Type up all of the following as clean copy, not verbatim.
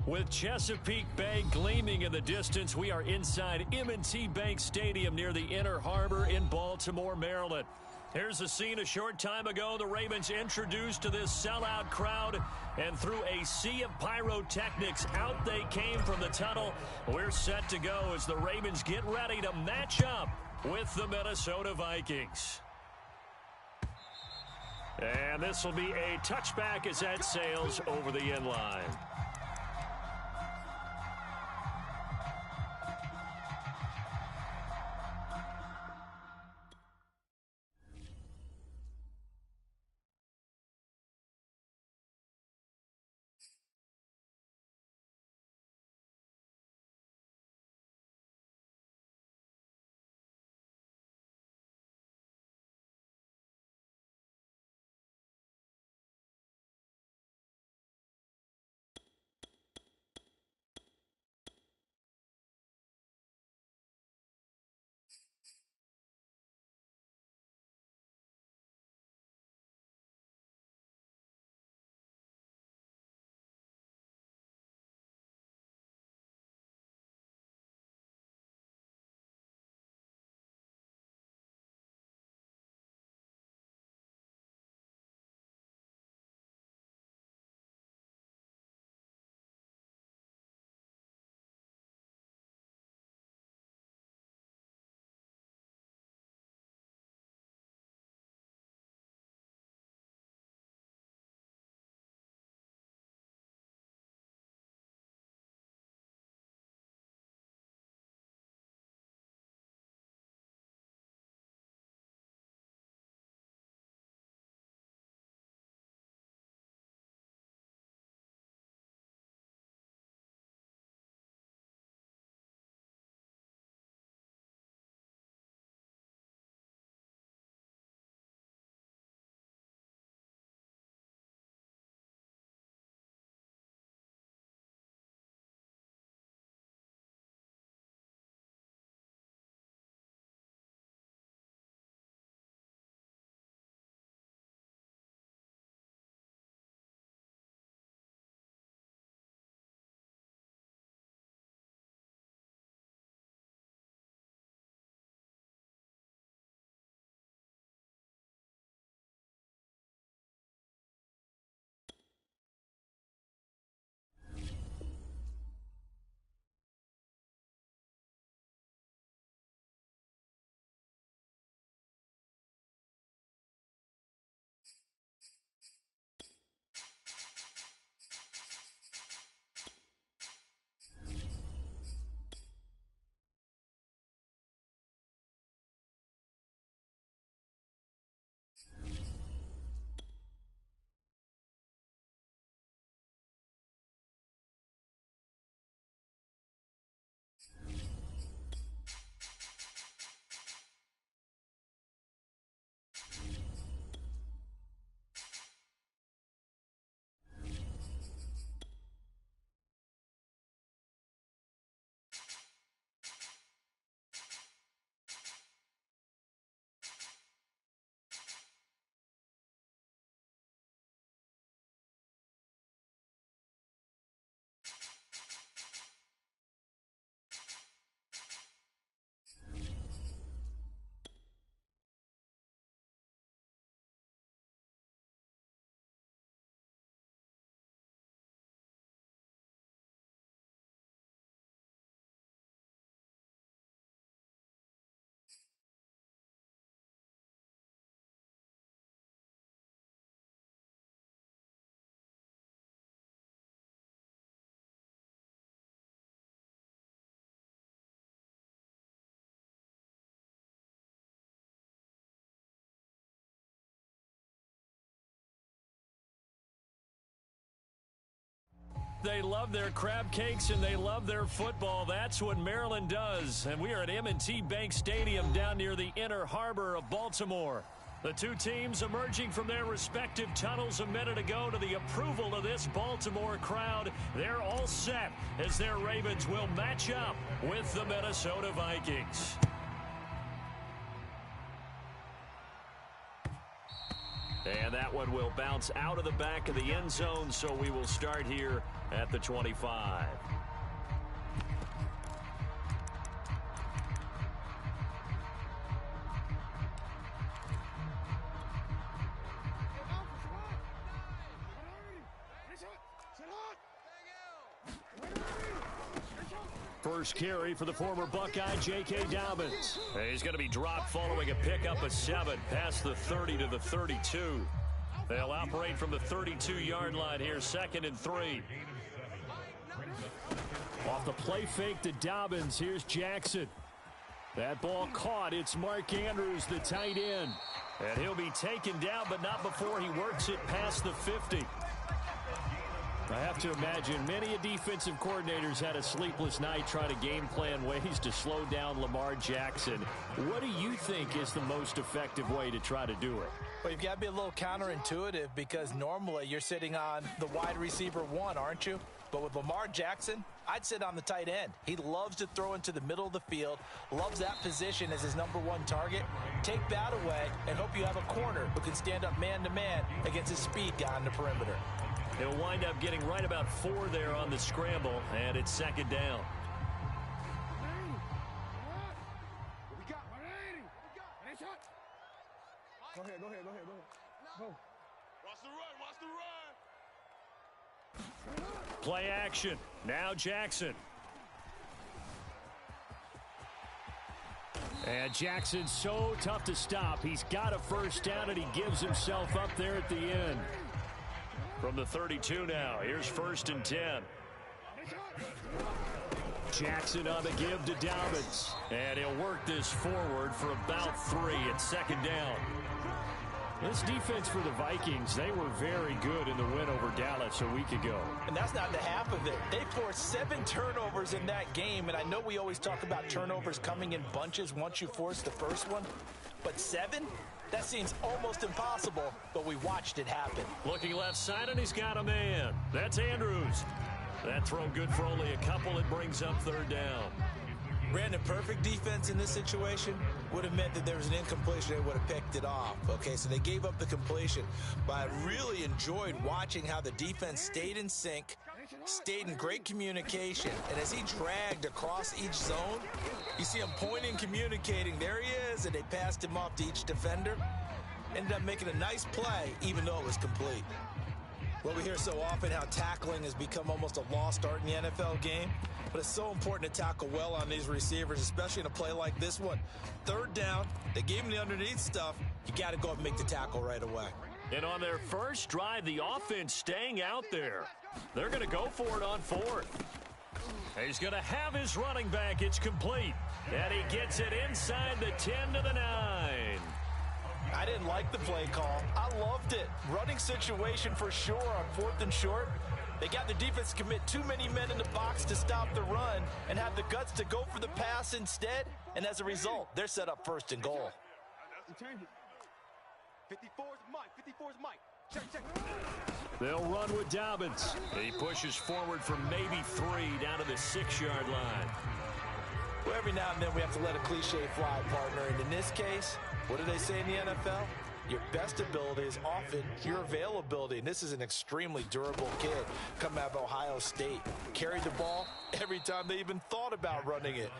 With Chesapeake Bay gleaming in the distance, we are inside M&T Bank Stadium near the Inner Harbor in Baltimore, Maryland. Here's a scene a short time ago. The Ravens introduced to this sellout crowd, and through a sea of pyrotechnics, out they came from the tunnel. We're set to go as the Ravens get ready to match up with the Minnesota Vikings. And this will be a touchback as that sails over the end line. They love their crab cakes and they love their football. That's what Maryland does. And we are at M&T Bank Stadium down near the Inner Harbor of Baltimore. The two teams emerging from their respective tunnels a minute ago to the approval of this Baltimore crowd. They're all set as their Ravens will match up with the Minnesota Vikings. And that one will bounce out of the back of the end zone, so we will start here at the 25. First carry for the former Buckeye, J.K. Dobbins. He's going to be dropped following a pickup of 7 past the 30 to the 32. They'll operate from the 32-yard line here, 2nd and 3. Off the play fake to Dobbins, here's Jackson. That ball caught. It's Mark Andrews, the tight end. And he'll be taken down, but not before he works it past the 50. I have to imagine many a defensive coordinators had a sleepless night trying to game plan ways to slow down Lamar Jackson. What do you think is the most effective way to try to do it? Well, you've got to be a little counterintuitive because normally you're sitting on the wide receiver 1, aren't you? But with Lamar Jackson, I'd sit on the tight end. He loves to throw into the middle of the field, loves that position as his #1 target. Take that away and hope you have a corner who can stand up man-to-man against his speed guy on the perimeter. He'll wind up getting right about 4 there on the scramble, and it's 2nd down. Go ahead. Go. Watch the run. Play action. Now Jackson. And Jackson's so tough to stop. He's got a first down, and he gives himself up there at the end. From the 32 now, here's 1st and 10. Jackson on the give to Dobbins. And he'll work this forward for about 3 at 2nd down. This defense for the Vikings, they were very good in the win over Dallas a week ago. And that's not the half of it. They forced 7 turnovers in that game, and I know we always talk about turnovers coming in bunches once you force the first one, but 7? That seems almost impossible, but we watched it happen. Looking left side, and he's got a man. That's Andrews. That throw good for only a couple. It brings up 3rd down. Brandon, perfect defense in this situation would have meant that there was an incompletion. They would have picked it off. Okay, so they gave up the completion. But I really enjoyed watching how the defense stayed in sync, stayed in great communication. And as he dragged across each zone, you see him pointing, communicating. There he is, and they passed him off to each defender. Ended up making a nice play, even though it was complete. Well, we hear so often how tackling has become almost a lost art in the NFL game. But it's so important to tackle well on these receivers, especially in a play like this one. 3rd down, they gave him the underneath stuff. You got to go up and make the tackle right away. And on their first drive, the offense staying out there. They're going to go for it on 4th. He's going to have his running back. It's complete. And he gets it inside the 10 to the 9. I didn't like the play call. I loved it. Running situation for sure on 4th and short. They got the defense to commit too many men in the box to stop the run and have the guts to go for the pass instead. And as a result, they're set up 1st and goal. 54's Mike. Check. They'll run with Dobbins. He pushes forward for maybe 3 down to the 6-yard line. Well, every now and then we have to let a cliche fly, partner. And in this case, what do they say in the NFL? Your best ability is often your availability. And this is an extremely durable kid coming out of Ohio State. Carried the ball every time they even thought about running it.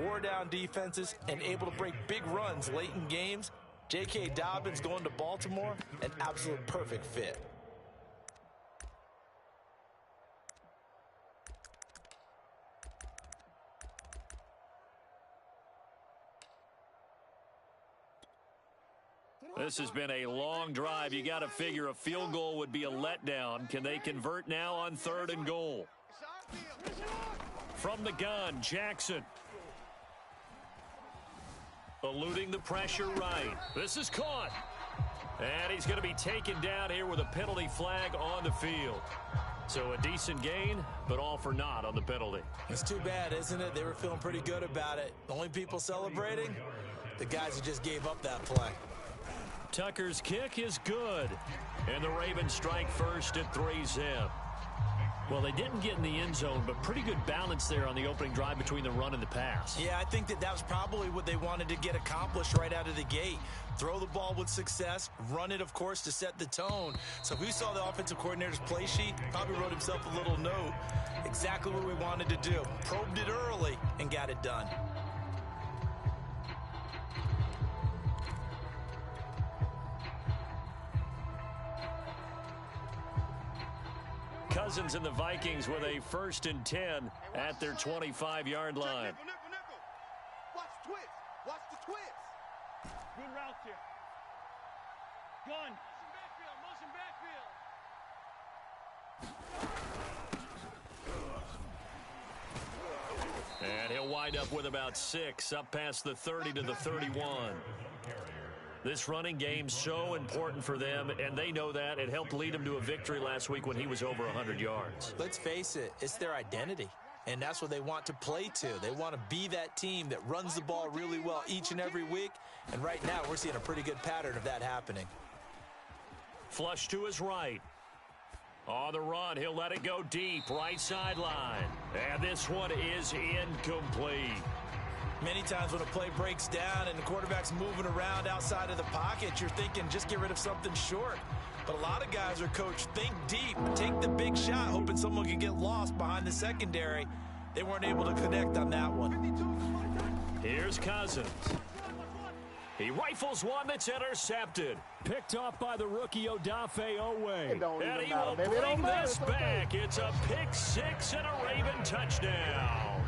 Wore down defenses and able to break big runs late in games. J.K. Dobbins going to Baltimore, an absolute perfect fit. This has been a long drive. You got to figure a field goal would be a letdown. Can they convert now on 3rd and goal? From the gun, Jackson. Eluding the pressure right. This is caught. And he's going to be taken down here with a penalty flag on the field. So a decent gain, but all for naught on the penalty. It's too bad, isn't it? They were feeling pretty good about it. The only people celebrating, the guys who just gave up that play. Tucker's kick is good. And the Ravens strike first at 3-zip. Well, they didn't get in the end zone, but pretty good balance there on the opening drive between the run and the pass. Yeah, I think that was probably what they wanted to get accomplished right out of the gate. Throw the ball with success, run it, of course, to set the tone. So who saw the offensive coordinator's play sheet? Probably wrote himself a little note. Exactly what we wanted to do. Probed it early and got it done. Cousins and the Vikings with a 1st and 10 at their 25-yard line. Nickel, nickel, nickel. Watch the twist. Watch the twist. Good route here. Gun. Motion backfield. And he'll wind up with about 6, up past the 30 to the 31. This running game so important for them, and they know that. It helped lead them to a victory last week when he was over 100 yards. Let's face it, it's their identity, and that's what they want to play to. They want to be that team that runs the ball really well each and every week, and right now we're seeing a pretty good pattern of that happening. Flush to his right. On the run, he'll let it go deep, right sideline. And this one is incomplete. Many times when a play breaks down and the quarterback's moving around outside of the pocket, you're thinking just get rid of something short. But a lot of guys are coached, think deep, take the big shot, hoping someone can get lost behind the secondary. They weren't able to connect on that one. Here's Cousins. He rifles one that's intercepted. Picked off by the rookie Odafe Owe. And he will bring this back. It's a pick 6 and a Raven touchdown.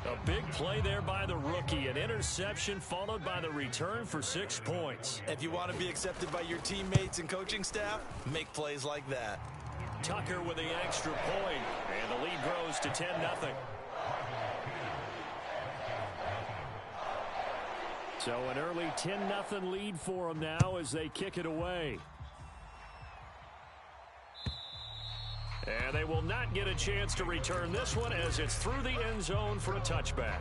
A big play there by the rookie. An interception followed by the return for 6 points. If you want to be accepted by your teammates and coaching staff, make plays like that. Tucker with the extra point, and the lead grows to 10-0. So an early 10-0 lead for them now as they kick it away. And they will not get a chance to return this one as it's through the end zone for a touchback.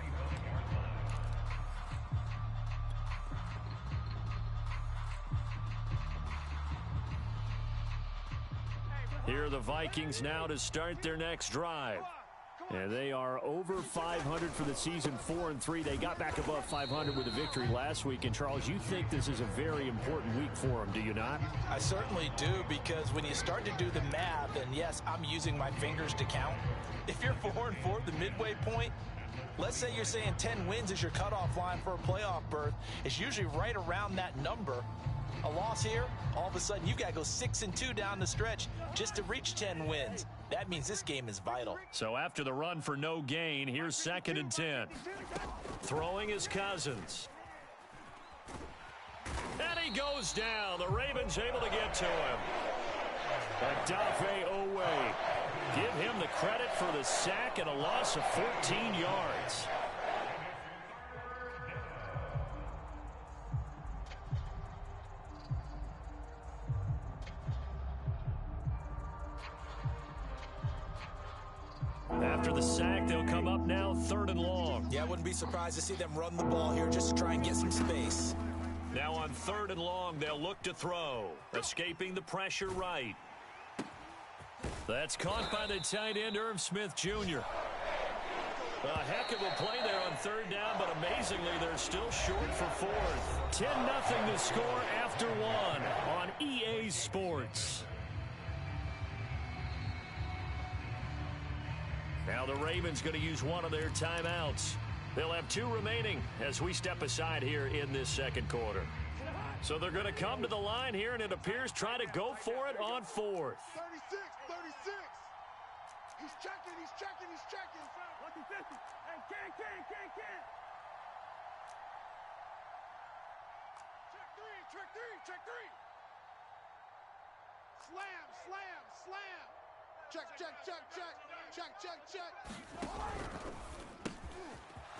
Here are the Vikings now to start their next drive. And they are over 500 for the season, 4-3. They got back above 500 with a victory last week. And, Charles, you think this is a very important week for them, do you not? I certainly do, because when you start to do the math, and yes, I'm using my fingers to count. If you're 4-4 at the midway point, let's say you're saying 10 wins is your cutoff line for a playoff berth. It's usually right around that number. A loss here, all of a sudden you've got to go 6-2 down the stretch just to reach 10 wins. That means this game is vital. So after the run for no gain, here's 2nd and 10. Throwing is Cousins. And he goes down. The Ravens able to get to him. Odafe Owe. Give him the credit for the sack and a loss of 14 yards. After the sack, they'll come up now 3rd and long. Yeah, I wouldn't be surprised to see them run the ball here just to try and get some space. Now on 3rd and long, they'll look to throw. Escaping the pressure right. That's caught by the tight end, Irv Smith Jr. A heck of a play there on 3rd down, but amazingly, they're still short for 4th. 10-0 to score after 1 on EA Sports. Now the Ravens going to use one of their timeouts. They'll have 2 remaining as we step aside here in this 2nd quarter. So they're going to come to the line here, and it appears try to go for it on 4th. 36, 36. He's checking, he's checking, he's checking. 50-50. Hey, can. Check three. Slam. Check.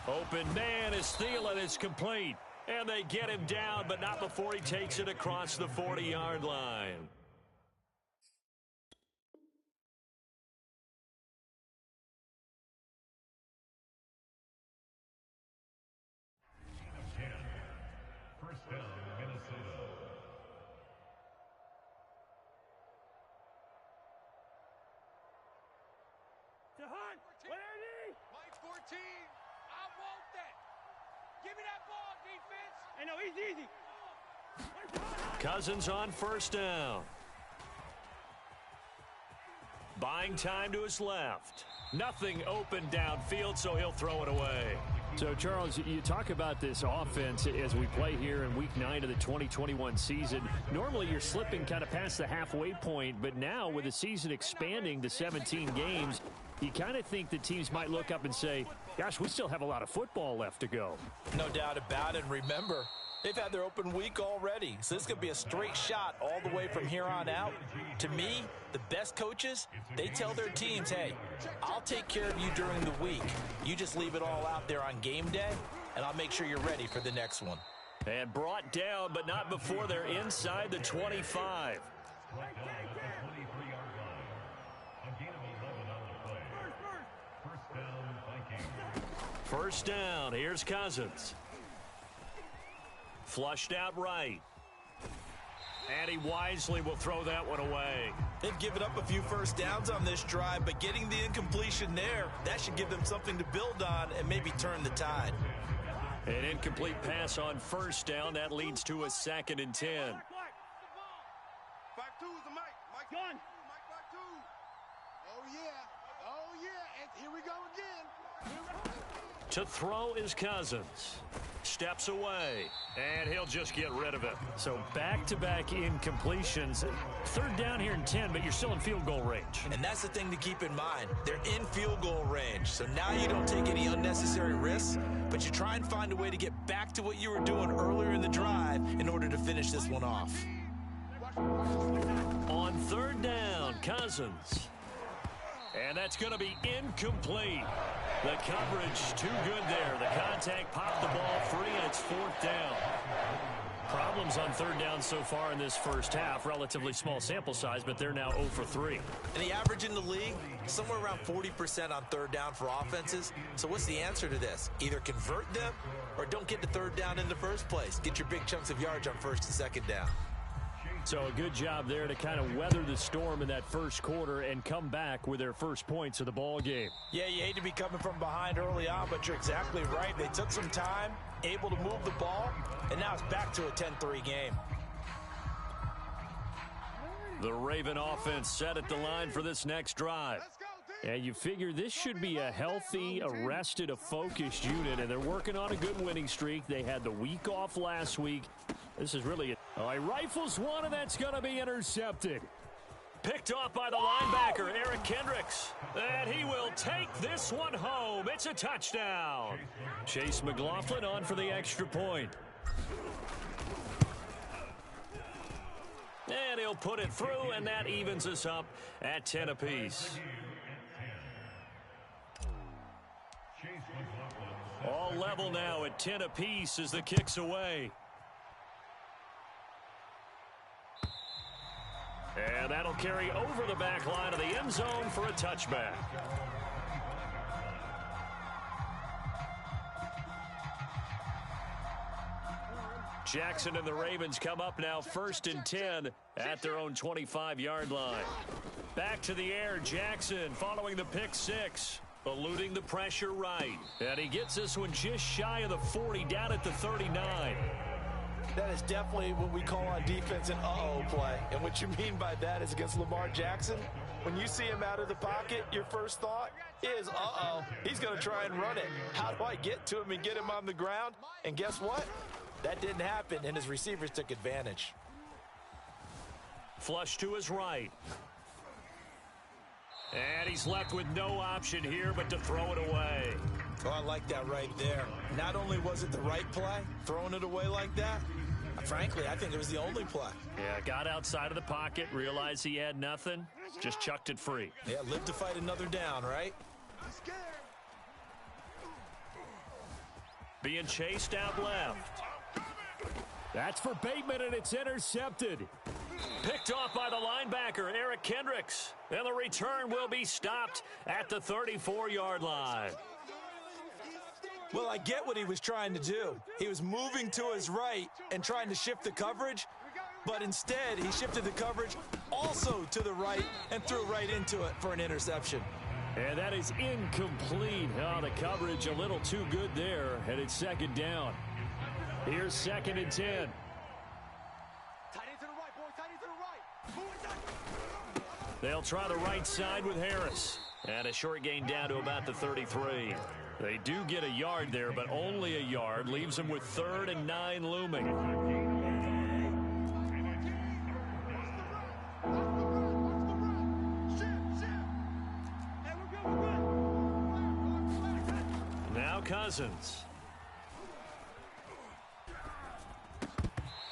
Open man is Thielen. It's complete. And they get him down, but not before he takes it across the 40-yard line. Mike 14. I want that. Give me that ball, defense. Hey, no, easy. Cousins on first down. Buying time to his left. Nothing open downfield, so he'll throw it away. So, Charles, you talk about this offense as we play here in Week 9 of the 2021 season. Normally, you're slipping kind of past the halfway point, but now with the season expanding to 17 games, you kind of think the teams might look up and say, gosh, we still have a lot of football left to go. No doubt about it. And remember, they've had their open week already, so this could be a straight shot all the way from here on out. To me, the best coaches, they tell their teams, hey, I'll take care of you during the week. You just leave it all out there on game day, and I'll make sure you're ready for the next one. And brought down, but not before they're inside the 25. First down, here's Cousins. Flushed out right. And he wisely will throw that one away. They've given up a few first downs on this drive, but getting the incompletion there, that should give them something to build on and maybe turn the tide. An incomplete pass on first down. That leads to a 2nd and 10. 5-2 is the Mike. Mike gun. Mike 5-2. Oh, yeah. And here we go again. To throw is Cousins. Steps away, and he'll just get rid of it. So back-to-back incompletions. 3rd down here in 10, but you're still in field goal range. And that's the thing to keep in mind. They're in field goal range, so now you don't take any unnecessary risks, but you try and find a way to get back to what you were doing earlier in the drive in order to finish this one off. On 3rd down, Cousins. And that's going to be incomplete. The coverage too good there. The contact popped the ball free, and it's 4th down. Problems on 3rd down so far in this first half. Relatively small sample size, but they're now 0 for 3. And the average in the league, somewhere around 40% on 3rd down for offenses. So what's the answer to this? Either convert them or don't get to 3rd down in the first place. Get your big chunks of yards on 1st and 2nd down. So a good job there to kind of weather the storm in that first quarter and come back with their first points of the ball game. Yeah, you hate to be coming from behind early on, but you're exactly right. They took some time, able to move the ball, and now it's back to a 10-3 game. The Raven offense set at the line for this next drive. And you figure this should be a healthy, a rested, a focused unit, and they're working on a good winning streak. They had the week off last week. This is really he rifles one, and that's going to be intercepted. Picked off by the linebacker, Eric Kendricks. And he will take this one home. It's a touchdown. Chase McLaughlin on for the extra point. And he'll put it through, and that evens us up at 10 apiece. All level now at 10 apiece as the kick's away. And that'll carry over the back line of the end zone for a touchback. Jackson and the Ravens come up now 1st and 10 at their own 25-yard line. Back to the air, Jackson following the pick 6. Eluding the pressure right. And he gets this one just shy of the 40, down at the 39. That is definitely what we call on defense an uh-oh play. And what you mean by that is against Lamar Jackson, when you see him out of the pocket, your first thought is, uh-oh, he's going to try and run it. How do I get to him and get him on the ground? And guess what? That didn't happen, and his receivers took advantage. Flush to his right. And he's left with no option here but to throw it away. Oh, I like that right there. Not only was it the right play, throwing it away like that, frankly, I think it was the only play. Yeah, got outside of the pocket, realized he had nothing, just chucked it free. Yeah, live to fight another down, right? Being chased out left. That's for Bateman, and it's intercepted. Picked off by the linebacker, Eric Kendricks. And the return will be stopped at the 34-yard line. Well, I get what he was trying to do. He was moving to his right and trying to shift the coverage, but instead he shifted the coverage also to the right and threw right into it for an interception. And that is incomplete. Oh, the coverage a little too good there, and it's second down. Here's 2nd and 10. Tight end to the right, boy. Tight end to the right. Move it. They'll try the right side with Harris. And a short gain down to about the 33. They do get a yard there, but only a yard. Leaves them with 3rd and 9 looming. Now Cousins.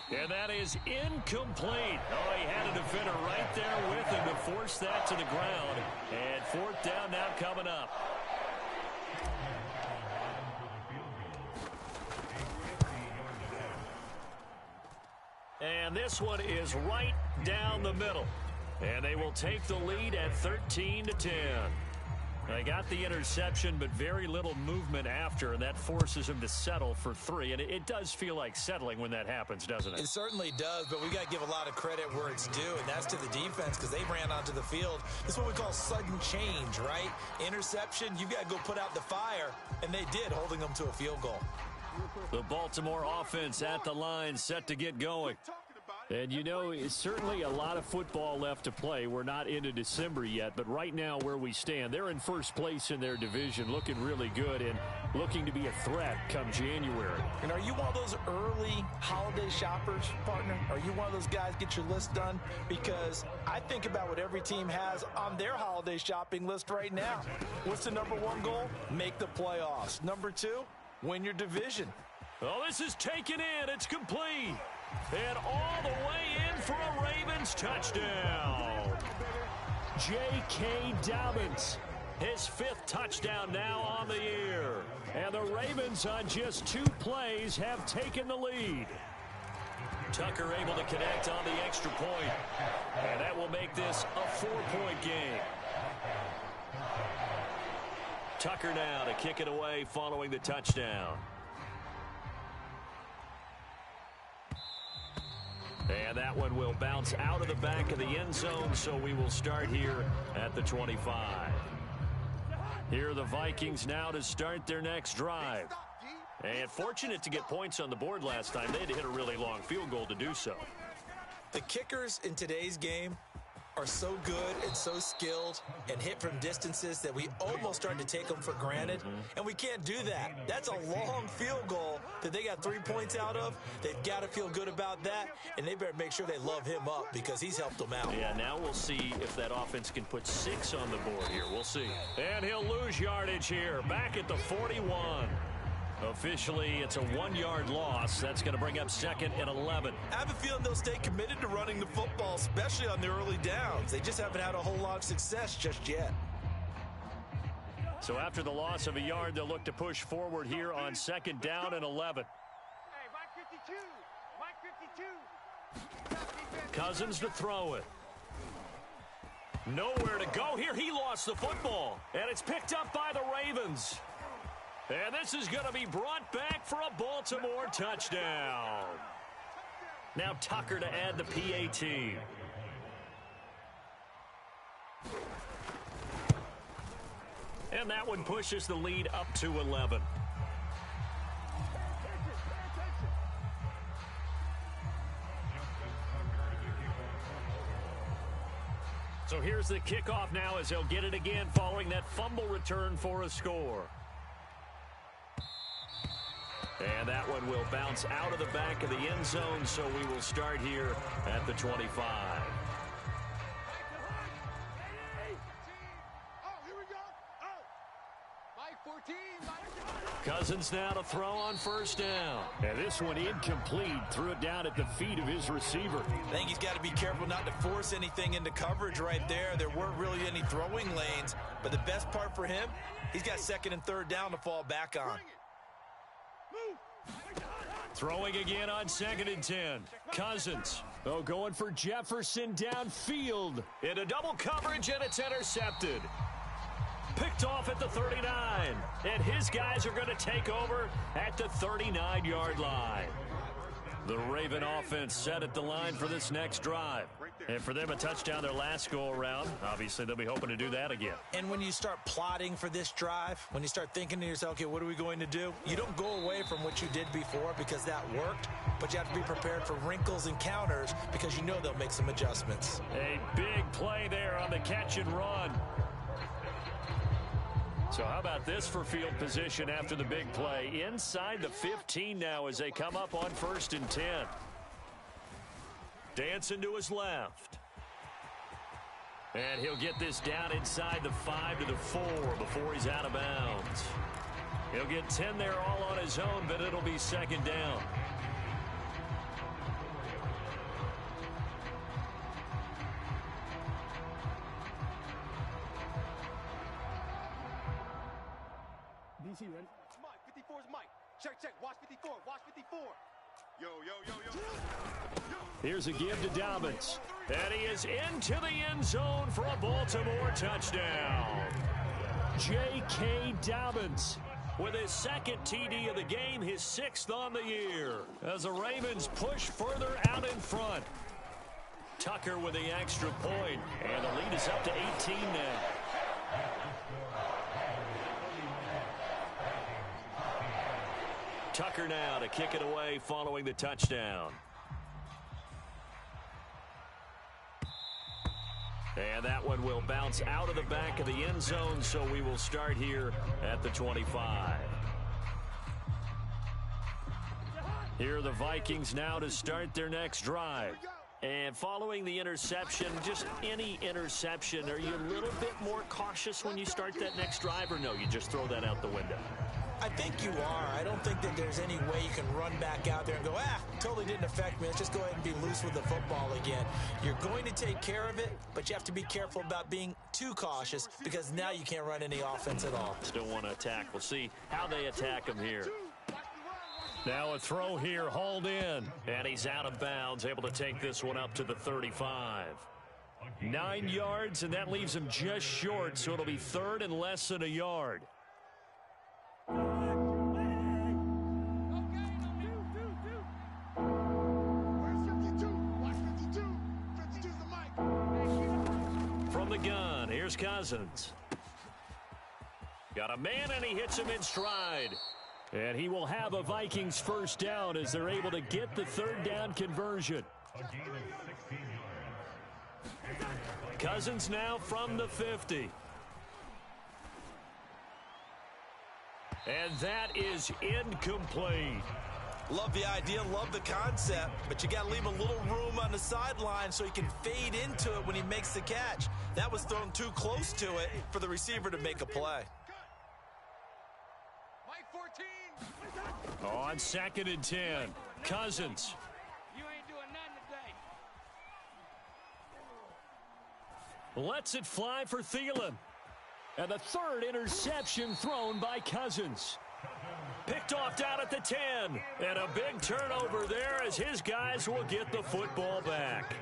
And that is incomplete. Oh, he had a defender right there with him to force that to the ground. And 4th down now coming up. And this one is right down the middle. And they will take the lead at 13-10. They got the interception, but very little movement after, and that forces him to settle for 3. And it does feel like settling when that happens, doesn't it? It certainly does, but we got to give a lot of credit where it's due, and that's to the defense because they ran onto the field. This is what we call sudden change, right? Interception, you got to go put out the fire, and they did, holding them to a field goal. The Baltimore offense at the line, set to get going. And, you know, it's certainly a lot of football left to play. We're not into December yet, but right now where we stand, they're in first place in their division, looking really good and looking to be a threat come January. And are you one of those early holiday shoppers, partner? Are you one of those guys get your list done? Because I think about what every team has on their holiday shopping list right now. What's the number 1 goal? Make the playoffs. Number 2, win your division. Oh, this is taken in. It's complete. And all the way in for a Ravens touchdown. J.K. Dobbins, his 5th touchdown now on the year. And the Ravens on just 2 plays have taken the lead. Tucker able to connect on the extra point. And that will make this a 4-point game. Tucker now to kick it away following the touchdown. And that one will bounce out of the back of the end zone, so we will start here at the 25. Here are the Vikings now to start their next drive. And fortunate to get points on the board last time. They had to hit a really long field goal to do so. The kickers in today's game are so good and so skilled and hit from distances that we almost start to take them for granted. And we can't do that. That's a long field goal that they got 3 points out of. They've got to feel good about that, and they better make sure they love him up because he's helped them out. Yeah, now we'll see if that offense can put 6 on the board here. We'll see. And he'll lose yardage here. Back at the 41. Officially, it's a 1-yard loss. That's going to bring up 2nd and 11. I have a feeling they'll stay committed to running the football, especially on the early downs. They just haven't had a whole lot of success just yet. So after the loss of a yard, they'll look to push forward here on 2nd down and 11. Hey, Mike 52. Cousins to throw it. Nowhere to go here. He lost the football. And it's picked up by the Ravens. And this is going to be brought back for a Baltimore touchdown. Now Tucker to add the PAT. And that one pushes the lead up to 11. So here's the kickoff now as he'll get it again following that fumble return for a score. And that one will bounce out of the back of the end zone, so we will start here at the 25. Cousins now to throw on 1st down. And this one incomplete. Threw it down at the feet of his receiver. I think he's got to be careful not to force anything into coverage right there. There weren't really any throwing lanes, but the best part for him, he's got 2nd and 3rd down to fall back on. Throwing again on 2nd and 10. Cousins. Oh, going for Jefferson downfield. Into double coverage, and it's intercepted. Picked off at the 39. And his guys are going to take over at the 39-yard line. The Raven offense set at the line for this next drive. Right there. And for them, a touchdown their last go-around. Obviously, they'll be hoping to do that again. And when you start plotting for this drive, when you start thinking to yourself, okay, what are we going to do? You don't go away from what you did before because that worked, but you have to be prepared for wrinkles and counters because you know they'll make some adjustments. A big play there on the catch and run. So how about this for field position after the big play? Inside the 15 now as they come up on 1st and 10. Dancing to his left. And he'll get this down inside the 5 to the 4 before he's out of bounds. He'll get 10 there all on his own, but it'll be 2nd down. DC, ready? Mike, 54 is Mike. Check, check. Watch 54. Watch 54. Yo, yo, yo, yo. Here's a give to Dobbins. And he is into the end zone for a Baltimore touchdown. J.K. Dobbins with his 2nd TD of the game, his 6th on the year. As the Ravens push further out in front. Tucker with the extra point. And the lead is up to 18 now. Tucker now to kick it away following the touchdown. And that one will bounce out of the back of the end zone, so we will start here at the 25. Here are the Vikings now to start their next drive. And following the interception, just any interception, are you a little bit more cautious when you start that next drive, or no, you just throw that out the window? I think you are. I don't think that there's any way you can run back out there and go, totally didn't affect me. Let's just go ahead and be loose with the football again. You're going to take care of it, but you have to be careful about being too cautious because now you can't run any offense at all. Still want to attack. We'll see how they attack him here. Now a throw here, hauled in, and he's out of bounds, able to take this one up to the 35. 9 yards, and that leaves him just short, so it'll be 3rd and less than a yard. From the gun, here's Cousins. Got a man, and he hits him in stride. And he will have a Vikings 1st down as they're able to get the 3rd down conversion. Cousins now from the 50. And that is incomplete. Love the idea, love the concept, but you got to leave a little room on the sideline so he can fade into it when he makes the catch. That was thrown too close to it for the receiver to make a play. On 2nd and 10, Cousins. You ain't doing nothing today. Lets it fly for Thielen. And the 3rd interception thrown by Cousins. Picked off down at the 10. And a big turnover there as his guys will get the football back.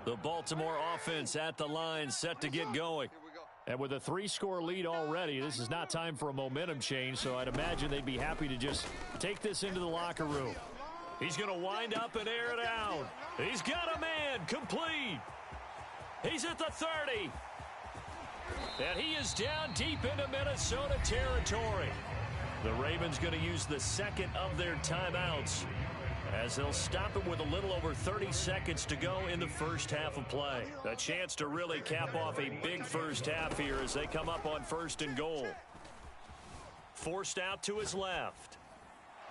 The Baltimore offense at the line, set to get going. And with a 3-score lead already, this is not time for a momentum change, so I'd imagine they'd be happy to just take this into the locker room. He's going to wind up and air it out. He's got a man, complete. He's at the 30. And he is down deep into Minnesota territory. The Ravens going to use the 2nd of their timeouts as they'll stop it with a little over 30 seconds to go in the 1st half of play. A chance to really cap off a big 1st half here as they come up on 1st and goal. Forced out to his left.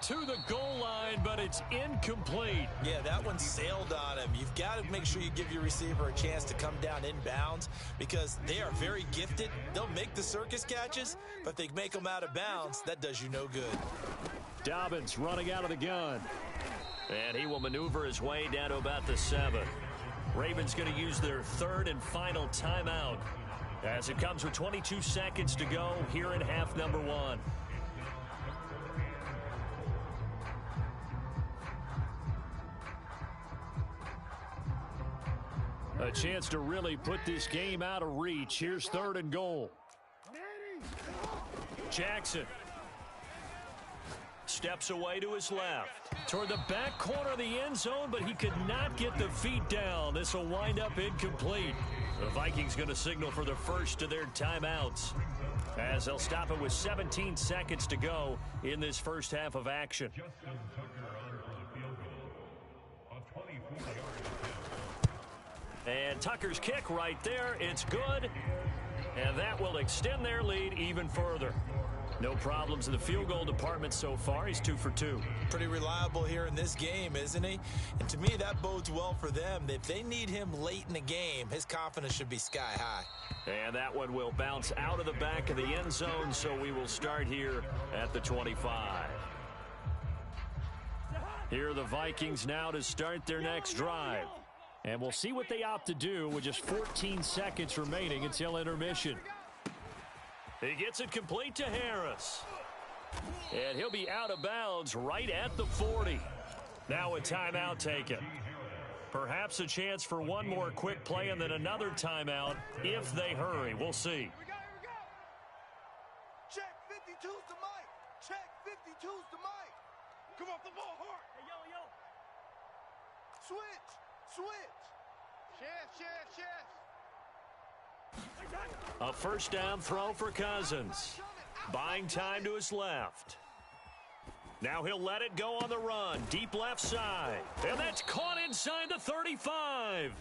To the goal line, but it's incomplete. Yeah, that one sailed on him. You've got to make sure you give your receiver a chance to come down inbounds because they are very gifted. They'll make the circus catches, but if they make them out of bounds, that does you no good. Dobbins running out of the gun. And he will maneuver his way down to about the 7. Ravens going to use their 3rd and final timeout as it comes with 22 seconds to go here in half number 1. A chance to really put this game out of reach. Here's 3rd and goal. Jackson. Steps away to his left. Toward the back corner of the end zone, but he could not get the feet down. This will wind up incomplete. The Vikings going to signal for the first of their timeouts, as they'll stop it with 17 seconds to go in this first half of action. And Tucker's kick right there. It's good. And that will extend their lead even further. No problems in the field goal department so far. He's 2 for 2. Pretty reliable here in this game, isn't he? And to me, that bodes well for them. If they need him late in the game, his confidence should be sky high. And that one will bounce out of the back of the end zone, so we will start here at the 25. Here are the Vikings now to start their next drive. And we'll see what they opt to do with just 14 seconds remaining until intermission. He gets it complete to Harris. And he'll be out of bounds right at the 40. Now a timeout taken. Perhaps a chance for one more quick play and then another timeout if they hurry. We'll see. Here we go. Check 52's the mic. Check 52's the mic. Come off the ball hard. Hey, yo. Switch. Shift. A first down throw for Cousins. Buying time to his left. Now he'll let it go on the run. Deep left side. And that's caught inside the 35.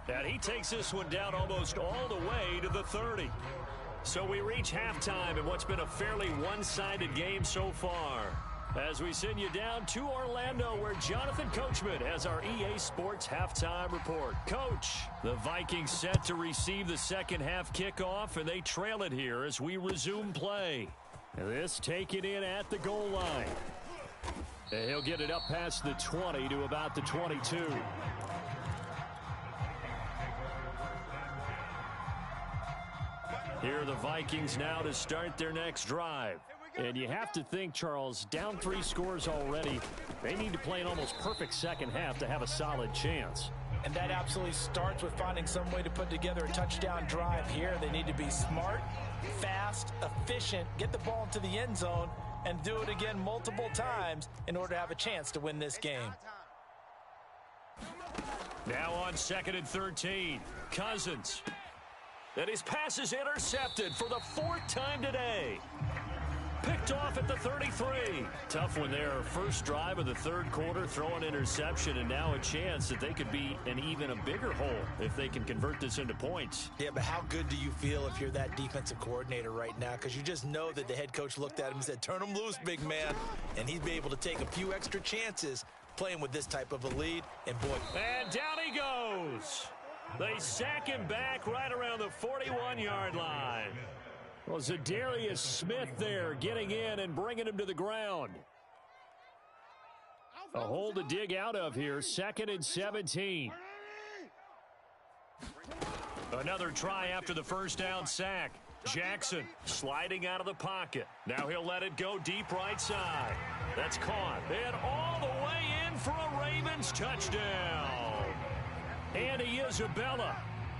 And he takes this one down almost all the way to the 30. So we reach halftime in what's been a fairly one-sided game so far, as we send you down to Orlando, where Jonathan Coachman has our EA Sports Halftime Report. Coach, the Vikings set to receive the second half kickoff, and they trail it here as we resume play. This taken in at the goal line. And he'll get it up past the 20 to about the 22. Here are the Vikings now to start their next drive. And you have to think, Charles, down 3 scores already, they need to play an almost perfect second half to have a solid chance. And that absolutely starts with finding some way to put together a touchdown drive here. They need to be smart, fast, efficient, get the ball into the end zone, and do it again multiple times in order to have a chance to win this game. Now on 2nd and 13, Cousins. And his pass is intercepted for the 4th time today. Picked off at the 33. Tough one there. First drive of the 3rd quarter, throw an interception, and now a chance that they could be in even a bigger hole if they can convert this into points. Yeah, but how good do you feel if you're that defensive coordinator right now? Because you just know that the head coach looked at him and said, turn him loose, big man. And he'd be able to take a few extra chances playing with this type of a lead. And boy. And down he goes. They sack him back right around the 41-yard line. Well, Zadarius Smith there getting in and bringing him to the ground. A hole to dig out of here. 2nd and 17. Another try after the first down sack. Jackson sliding out of the pocket. Now he'll let it go deep right side. That's caught. And all the way in for a Ravens touchdown. And IIBzBallerII,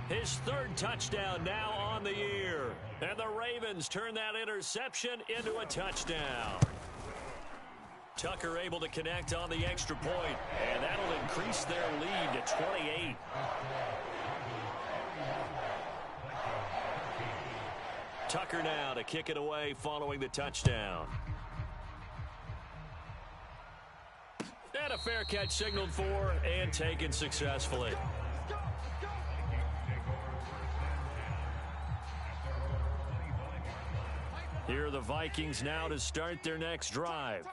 his 3rd touchdown now on the year. And the Ravens turn that interception into a touchdown. Tucker able to connect on the extra point, and that'll increase their lead to 28. Tucker now to kick it away following the touchdown. And a fair catch signaled for and taken successfully. Here are the Vikings now to start their next drive.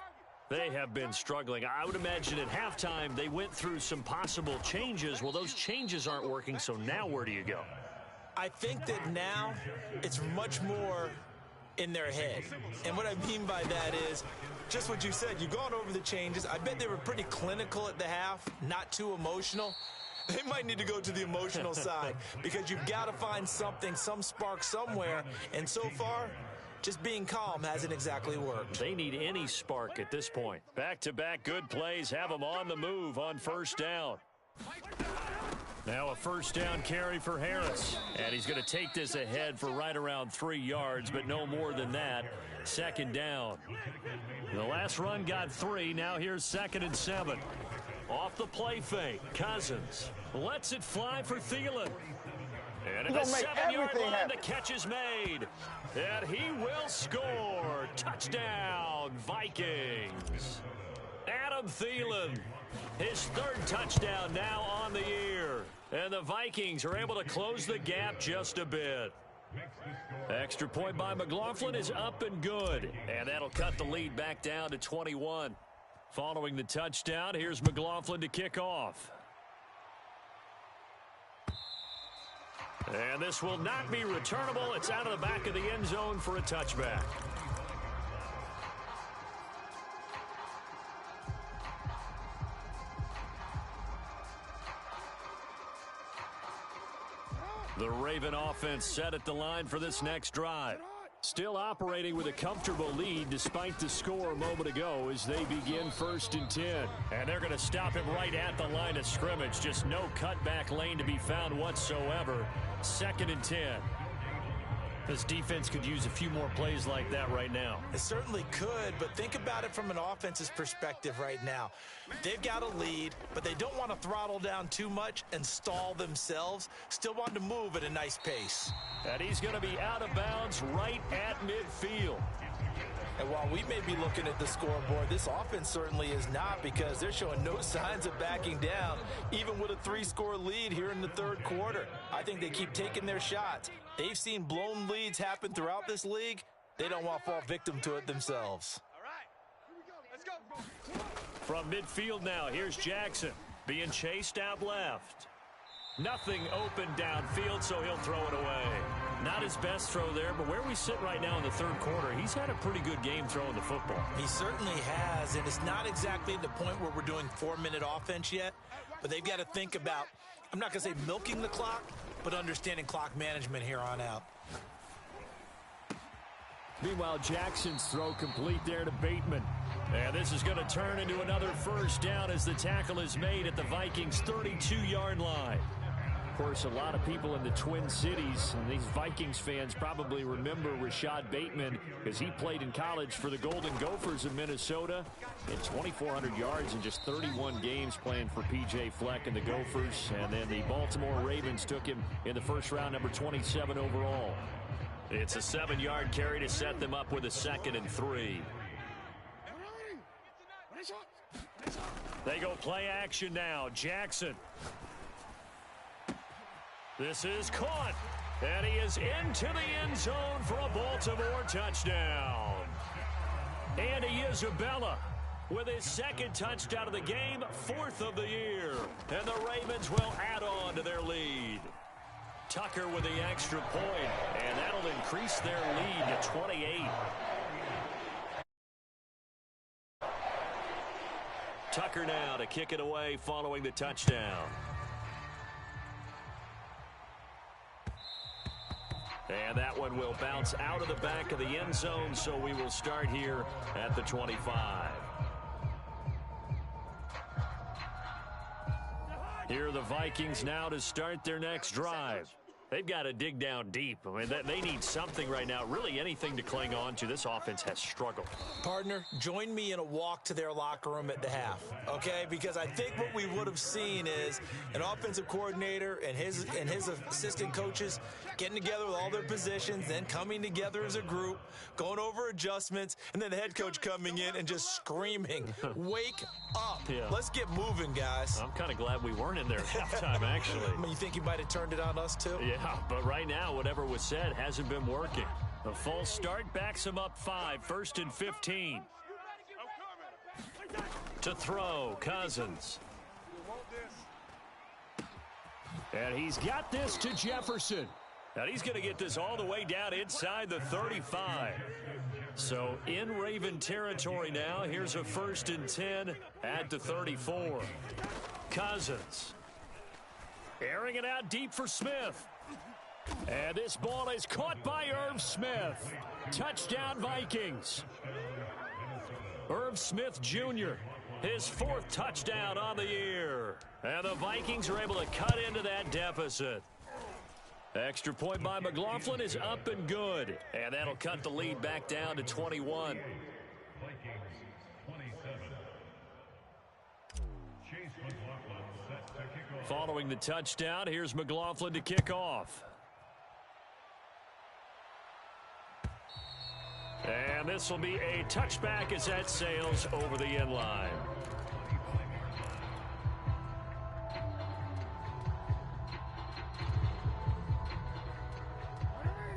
They have been struggling. I would imagine at halftime they went through some possible changes. Well, those changes aren't working, so now where do you go? I think that now it's much more in their head. And what I mean by that is just what you said. You've gone over the changes. I bet they were pretty clinical at the half, not too emotional. They might need to go to the emotional side because you've got to find something, some spark somewhere. And so far, just being calm hasn't exactly worked. They need any spark at this point. Back-to-back good plays have them on the move on first down. Now a first down carry for Harris. And he's going to take this ahead for right around 3 yards, but no more than that. Second down. The last run got 3. Now here's 2nd and 7. Off the play fake, Cousins lets it fly for Thielen. And at the 7-yard line, the catch is made. And he will score. Touchdown, Vikings. Adam Thielen, his 3rd touchdown now on the year. And the Vikings are able to close the gap just a bit. Extra point by McLaughlin is up and good. And that'll cut the lead back down to 21. Following the touchdown, here's McLaughlin to kick off. And this will not be returnable. It's out of the back of the end zone for a touchback. The Raven offense set at the line for this next drive. Still operating with a comfortable lead despite the score a moment ago as they begin 1st and 10. And they're going to stop him right at the line of scrimmage. Just no cutback lane to be found whatsoever. 2nd and 10. This defense could use a few more plays like that right now. It certainly could, but think about it from an offense's perspective right now. They've got a lead, but they don't want to throttle down too much and stall themselves. Still want to move at a nice pace. And he's going to be out of bounds right at midfield. And while we may be looking at the scoreboard, this offense certainly is not, because they're showing no signs of backing down, even with a 3-score lead here in the 3rd quarter. I think they keep taking their shots. They've seen blown leads happen throughout this league. They don't want to fall victim to it themselves. All right, here we go. Let's go. From midfield now, here's Jackson being chased out left. Nothing open downfield, so he'll throw it away. Not his best throw there, but where we sit right now in the 3rd quarter, he's had a pretty good game throwing the football. He certainly has, and it's not exactly the point where we're doing 4-minute offense yet, but they've got to think about, I'm not going to say milking the clock, but understanding clock management here on out. Meanwhile, Jackson's throw complete there to Bateman. And this is going to turn into another first down as the tackle is made at the Vikings' 32-yard line. Of course, a lot of people in the Twin Cities and these Vikings fans probably remember Rashad Bateman because he played in college for the Golden Gophers of Minnesota. Had 2,400 yards in just 31 games playing for P.J. Fleck and the Gophers. And then the Baltimore Ravens took him in the first round, number 27 overall. It's a 7-yard carry to set them up with a 2nd and 3. They go play action now. Jackson. This is caught. And he is into the end zone for a Baltimore touchdown. And IIBzBallerII with his 2nd touchdown of the game, 4th of the year. And the Ravens will add on to their lead. Tucker with the extra point, and that'll increase their lead to 28. Tucker now to kick it away following the touchdown. And that one will bounce out of the back of the end zone, so we will start here at the 25. Here are the Vikings now to start their next drive. They've got to dig down deep. I mean, they need something right now, really anything to cling on to. This offense has struggled. Partner, join me in a walk to their locker room at the half, okay? Because I think what we would have seen is an offensive coordinator and his assistant coaches getting together with all their positions, then coming together as a group, going over adjustments, and then the head coach coming in and just screaming, wake up. Yeah. Let's get moving, guys. I'm kind of glad we weren't in there at halftime, actually. I mean, you think he might have turned it on us, too? Yeah, but right now, whatever was said hasn't been working. The false start backs him up 5, 1st and 15. To throw, Cousins. And he's got this to Jefferson. And he's going to get this all the way down inside the 35. So in Raven territory now. Here's a 1st and 10 at the 34. Cousins. Airing it out deep for Smith. And this ball is caught by Irv Smith. Touchdown Vikings. Irv Smith Jr. His 4th touchdown on the year. And the Vikings are able to cut into that deficit. Extra point by McLaughlin is up and good. And that'll cut the lead back down to 21. Following the touchdown, here's McLaughlin to kick off. And this will be a touchback as that sails over the end line.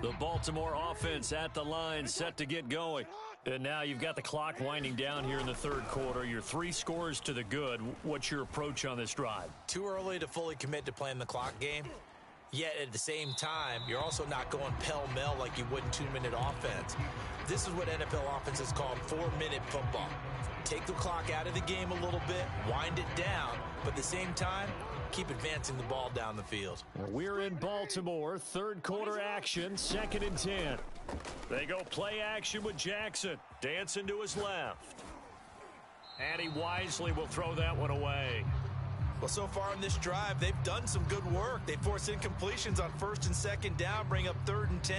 The Baltimore offense at the line, set to get going. And now you've got the clock winding down here in the 3rd quarter. You're 3 scores to the good. What's your approach on this drive? Too early to fully commit to playing the clock game. Yet at the same time, you're also not going pell-mell like you would in 2-minute offense. This is what NFL offenses call 4-minute football. Take the clock out of the game a little bit, wind it down, but at the same time, keep advancing the ball down the field. We're in Baltimore, 3rd quarter action, 2nd and 10. They go play action with Jackson, dancing to his left. And he wisely will throw that one away. Well, so far in this drive, they've done some good work. They force incompletions on 1st and 2nd down, bring up 3rd and 10.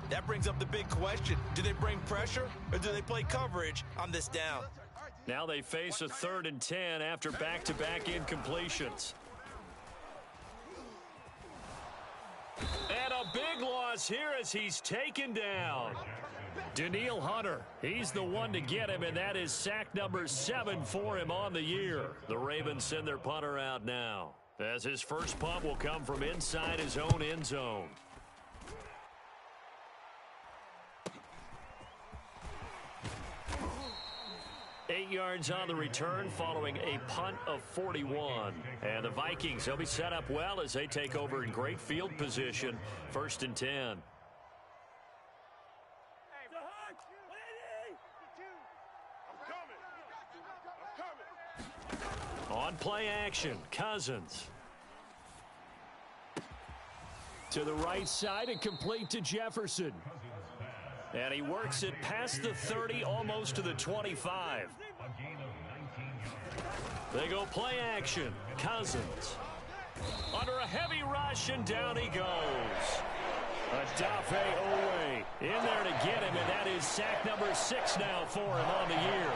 That brings up the big question. Do they bring pressure or do they play coverage on this down? Now they face a 3rd and 10 after back-to-back incompletions. And a big loss here as he's taken down. Daniil Hunter, he's the one to get him, and that is sack number 7 for him on the year. The Ravens send their punter out now, as his first punt will come from inside his own end zone. Eight yards on the return following a punt of 41. And the Vikings, they'll be set up well as they take over in great field position. 1st and 10. On play action, Cousins. To the right side and complete to Jefferson. And he works it past the 30, almost to the 25. They go play action. Cousins. Under a heavy rush, and down he goes. Adafe Owe in there to get him, and that is sack number 6 now for him on the year.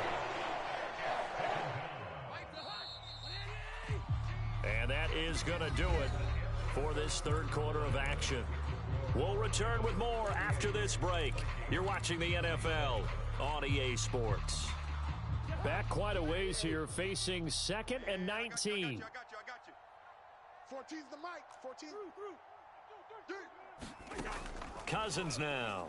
And that is going to do it for this 3rd quarter of action. We'll return with more after this break. You're watching the NFL on EA Sports. Back quite a ways here, facing 2nd and 19. I got you. 14's the mic. 14. Cousins now.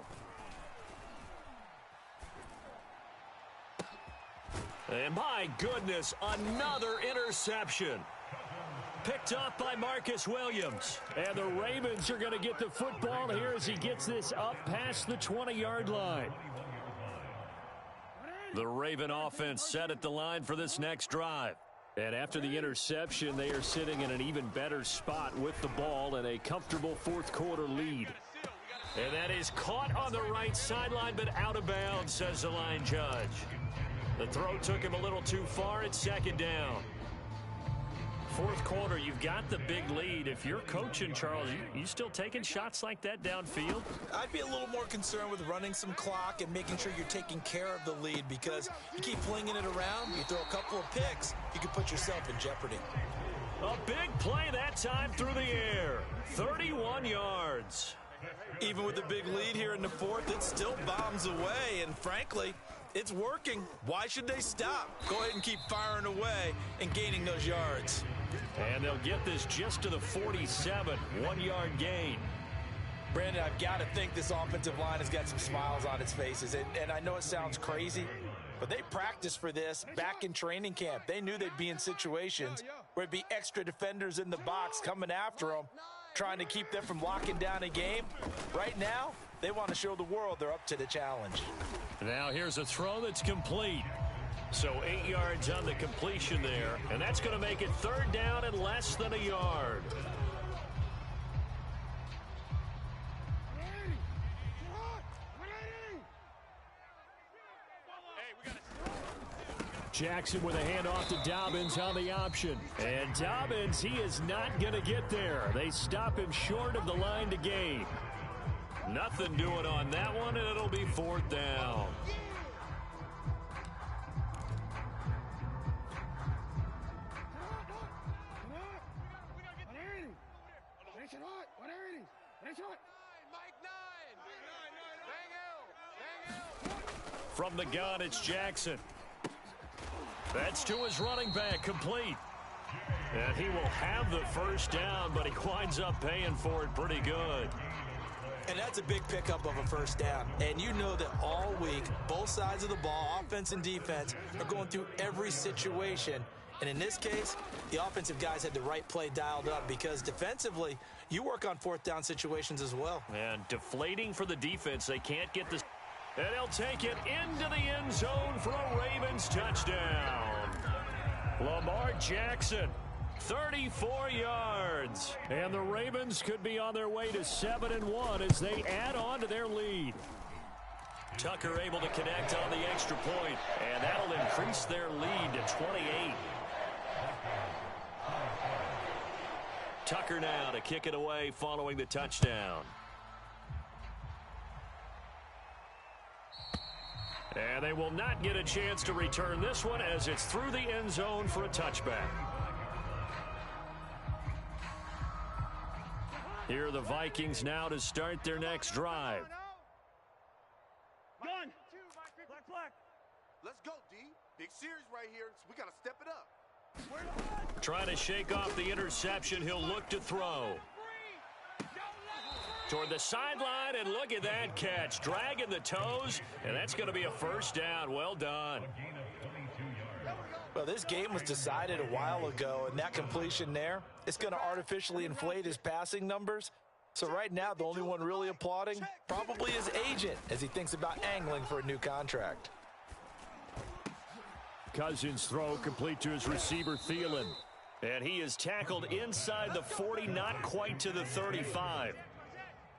And my goodness, another interception. Picked off by Marcus Williams. And the Ravens are going to get the football here as he gets this up past the 20-yard line. The Raven offense set at the line for this next drive. And after the interception, they are sitting in an even better spot with the ball and a comfortable 4th quarter lead. And that is caught on the right sideline, but out of bounds, says the line judge. The throw took him a little too far. It's 2nd down. 4th quarter, you've got the big lead. If you're coaching, Charles, you still taking shots like that downfield? I'd be a little more concerned with running some clock and making sure you're taking care of the lead, because you keep flinging it around, you throw a couple of picks, you can put yourself in jeopardy. A big play that time through the air. 31 yards. Even with the big lead here in the 4th, it still bombs away, and frankly, it's working. Why should they stop? Go ahead and keep firing away and gaining those yards. And they'll get this just to the 47, 1-yard gain. Brandon, I've got to think this offensive line has got some smiles on its faces. And I know it sounds crazy, but they practiced for this back in training camp. They knew they'd be in situations where it'd be extra defenders in the box coming after them, trying to keep them from locking down a game. Right now, they want to show the world they're up to the challenge. Now here's a throw that's complete. So 8 yards on the completion there, and that's going to make it 3rd down and less than a yard. Jackson with a handoff to Dobbins on the option. And Dobbins, he is not going to get there. They stop him short of the line to gain. Nothing doing on that one, and it'll be 4th down. From the gun, it's Jackson. That's to his running back, complete. And he will have the first down, but he winds up paying for it pretty good. And that's a big pickup of a first down. And you know that all week, both sides of the ball, offense and defense, are going through every situation. And in this case, the offensive guys had the right play dialed up because defensively, you work on 4th down situations as well. And deflating for the defense. They can't get this. And he'll take it into the end zone for a Ravens touchdown. Lamar Jackson, 34 yards. And the Ravens could be on their way to 7-1 as they add on to their lead. Tucker able to connect on the extra point, and that'll increase their lead to 28. Tucker now to kick it away following the touchdown. And they will not get a chance to return this one as it's through the end zone for a touchback. Here are the Vikings now to start their next drive. Gun. Black. Let's go, D. Big series right here, so we got to step it up. Trying to shake off the interception. He'll look to throw. Toward the sideline, and look at that catch. Dragging the toes, and that's going to be a first down. Well done. Well, this game was decided a while ago, and that completion there, it's going to artificially inflate his passing numbers. So right now, the only one really applauding probably his agent as he thinks about angling for a new contract. Cousins throw complete to his receiver, Thielen. And he is tackled inside the 40, not quite to the 35.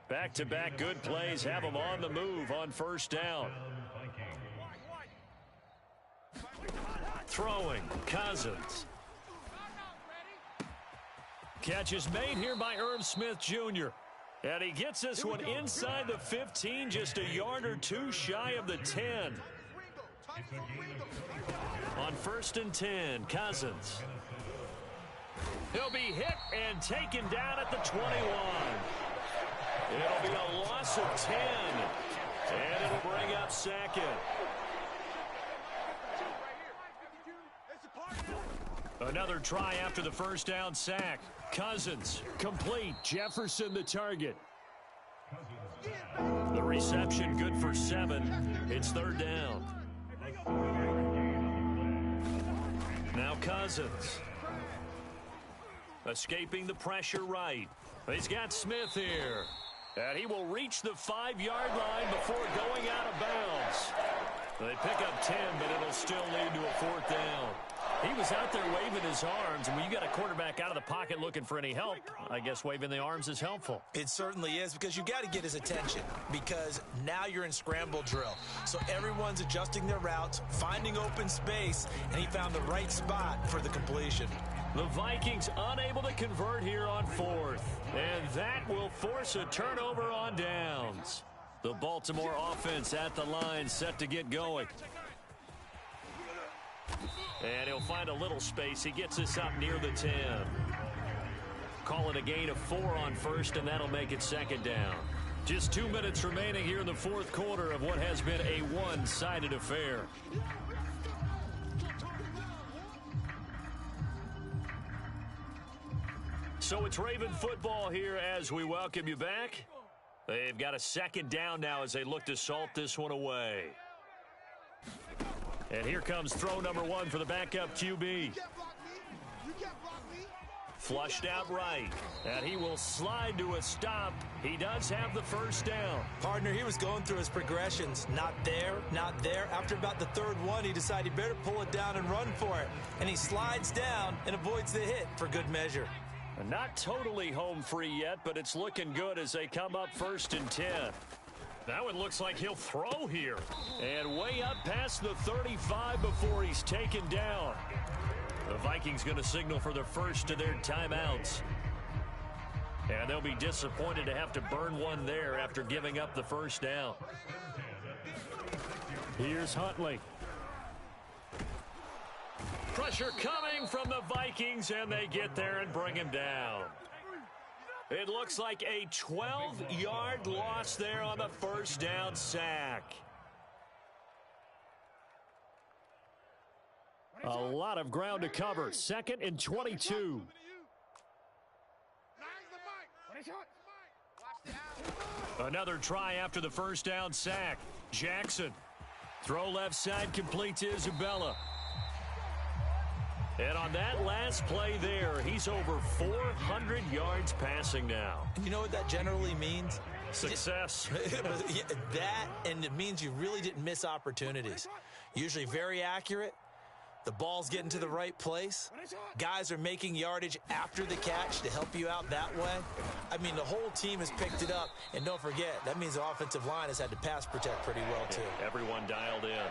Back-to-back good plays have him on the move on first down. Throwing, Cousins. Catch is made here by Irv Smith Jr. And he gets this one inside the 15, just a yard or two shy of the 10. On 1st and 10, Cousins. He'll be hit and taken down at the 21. It'll be a loss of 10. And it'll bring up 2nd. Another try after the first down sack. Cousins, complete. Jefferson the target. The reception good for 7. It's 3rd down. Now Cousins. Escaping the pressure right. He's got Smith here. And he will reach the 5-yard line before going out of bounds. They pick up 10, but it'll still lead to a 4th down. He was out there waving his arms, and when you got a quarterback out of the pocket looking for any help, I guess waving the arms is helpful. It certainly is, because you got to get his attention, because now you're in scramble drill. So everyone's adjusting their routes, finding open space, and he found the right spot for the completion. The Vikings unable to convert here on 4th, and that will force a turnover on downs. The Baltimore offense at the line, set to get going. And he'll find a little space. He gets this up near the 10. Call it a gain of 4 on 1st, and that'll make it 2nd down. Just 2 minutes remaining here in the 4th quarter of what has been a one-sided affair. So it's Raven football here as we welcome you back. They've got a 2nd down now as they look to salt this one away. And here comes throw number 1 for the backup QB. Flushed out right. And he will slide to a stop. He does have the first down. Partner, he was going through his progressions. Not there, not there. After about the 3rd one, he decided he better pull it down and run for it. And he slides down and avoids the hit for good measure. Not totally home free yet, but it's looking good as they come up 1st and 10. That one looks like he'll throw here. And way up past the 35 before he's taken down. The Vikings going to signal for the first of their timeouts. And they'll be disappointed to have to burn one there after giving up the first down. Here's Huntley. Pressure coming from the Vikings, and they get there and bring him down. It looks like a 12-yard loss there on the first down sack. A lot of ground to cover. 2nd and 22. Another try after the first down sack. Jackson. Throw left side, complete to Isabella. And on that last play there, he's over 400 yards passing now. You know what that generally means? Success. That, and it means you really didn't miss opportunities. Usually very accurate. The ball's getting to the right place. Guys are making yardage after the catch to help you out that way. I mean, the whole team has picked it up. And don't forget, that means the offensive line has had to pass protect pretty well, too. Everyone dialed in.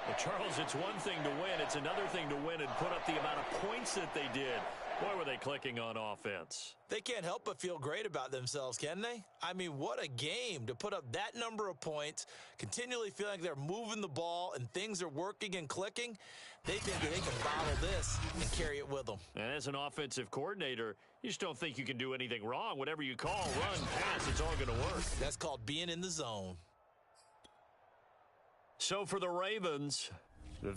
Well, Charles, it's one thing to win. It's another thing to win and put up the amount of points that they did. Boy, were they clicking on offense. They can't help but feel great about themselves, can they? I mean, what a game to put up that number of points, continually feeling like they're moving the ball and things are working and clicking. They think that they can bottle this and carry it with them. And as an offensive coordinator, you just don't think you can do anything wrong. Whatever you call, run, pass, it's all going to work. That's called being in the zone. So for the Ravens, The